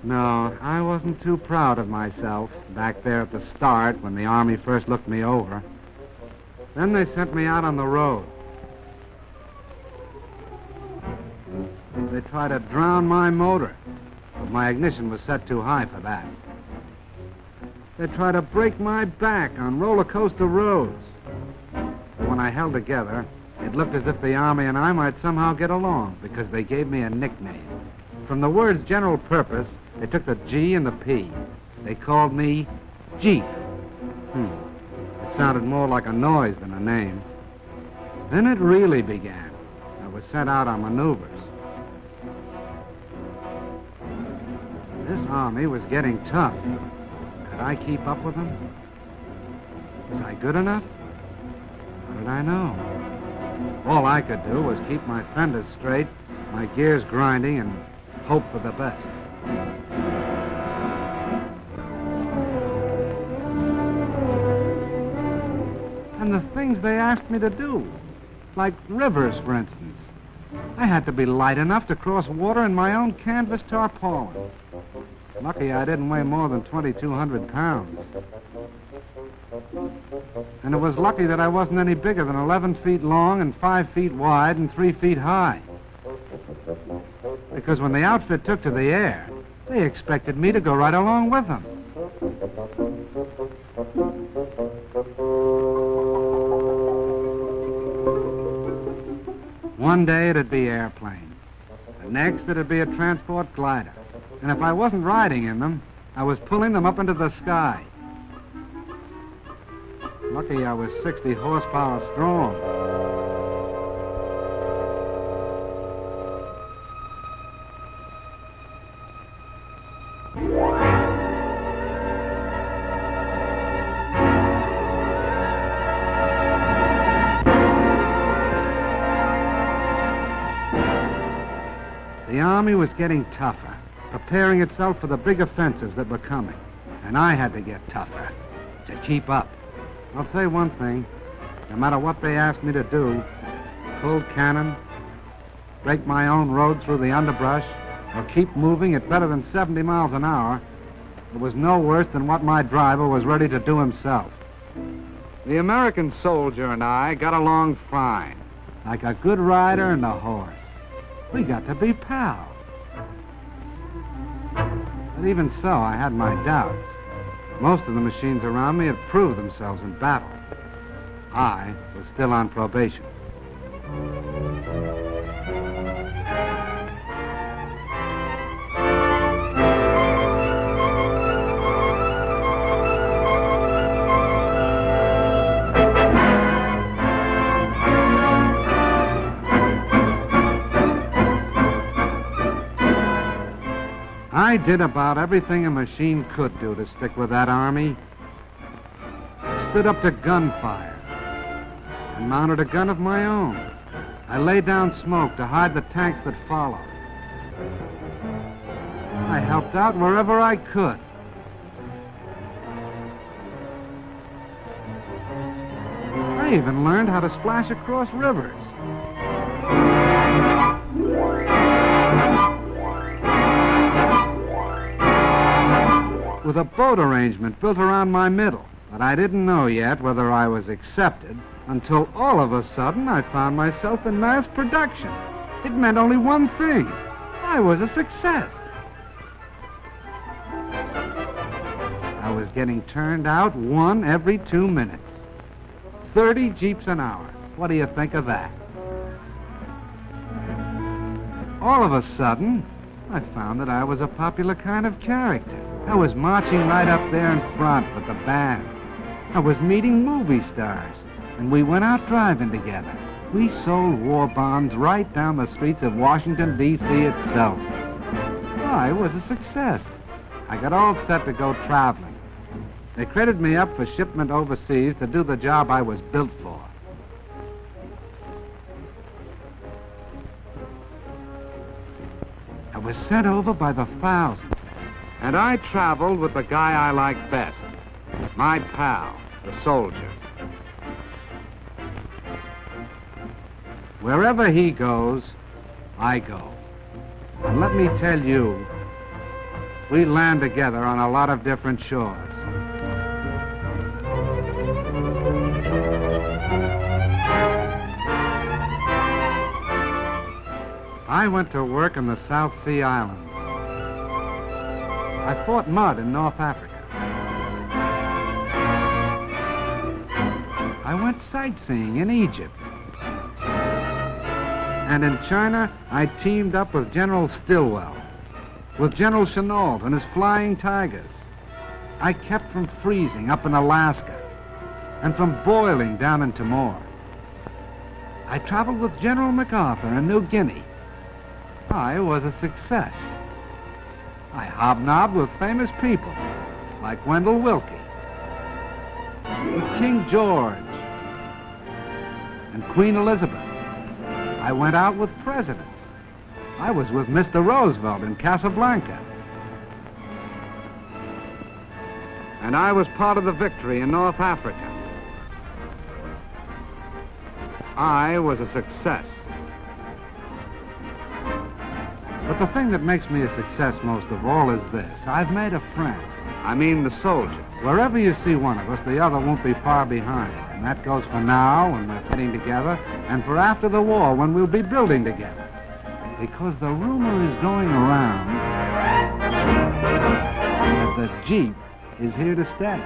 No, I wasn't too proud of myself back there at the start when the Army first looked me over. Then they sent me out on the road. They tried to drown my motor, but my ignition was set too high for that. They tried to break my back on roller coaster roads. But when I held together, it looked as if the Army and I might somehow get along because they gave me a nickname. From the words general purpose, they took the G and the P. They called me Jeep. It sounded more like a noise than a name. Then it really began. I was sent out on maneuvers. This Army was getting tough. Could I keep up with them? Was I good enough? How did I know? All I could do was keep my fenders straight, my gears grinding, and hope for the best. And the things they asked me to do, like rivers, for instance. I had to be light enough to cross water in my own canvas tarpaulin. Lucky I didn't weigh more than 2,200 pounds. And it was lucky that I wasn't any bigger than 11 feet long and 5 feet wide and 3 feet high. Because when the outfit took to the air, they expected me to go right along with them. One day it'd be airplanes. The next it'd be a transport glider. And if I wasn't riding in them, I was pulling them up into the sky. Lucky I was 60 horsepower strong. The Army was getting tougher, preparing itself for the big offensives that were coming. And I had to get tougher to keep up. I'll say one thing. No matter what they asked me to do, pull cannon, break my own road through the underbrush, or keep moving at better than 70 miles an hour, it was no worse than what my driver was ready to do himself. The American soldier and I got along fine, like a good rider and a horse. We got to be pals. But even so, I had my doubts. Most of the machines around me had proved themselves in battle. I was still on probation. I did about everything a machine could do to stick with that Army. I stood up to gunfire and mounted a gun of my own. I laid down smoke to hide the tanks that followed. I helped out wherever I could. I even learned how to splash across rivers. With a boat arrangement built around my middle. But I didn't know yet whether I was accepted until all of a sudden I found myself in mass production. It meant only one thing. I was a success. I was getting turned out one every 2 minutes. 30 Jeeps an hour. What do you think of that? All of a sudden, I found that I was a popular kind of character. I was marching right up there in front with the band. I was meeting movie stars, and we went out driving together. We sold war bonds right down the streets of Washington, D.C. itself. I was a success. I got all set to go traveling. They credit me up for shipment overseas to do the job I was built for. I was sent over by the thousands. And I traveled with the guy I liked best, my pal, the soldier. Wherever he goes, I go. And let me tell you, we land together on a lot of different shores. I went to work in the South Sea Islands. I fought mud in North Africa. I went sightseeing in Egypt. And in China, I teamed up with General Stilwell, with General Chennault and his Flying Tigers. I kept from freezing up in Alaska and from boiling down in Timor. I traveled with General MacArthur in New Guinea. I was a success. I hobnobbed with famous people like Wendell Willkie, with King George, and Queen Elizabeth. I went out with presidents. I was with Mr. Roosevelt in Casablanca. And I was part of the victory in North Africa. I was a success. But the thing that makes me a success most of all is this. I've made a friend. I mean the soldier. Wherever you see one of us, the other won't be far behind. And that goes for now, when we're fighting together, and for after the war, when we'll be building together. Because the rumor is going around that the Jeep is here to stay.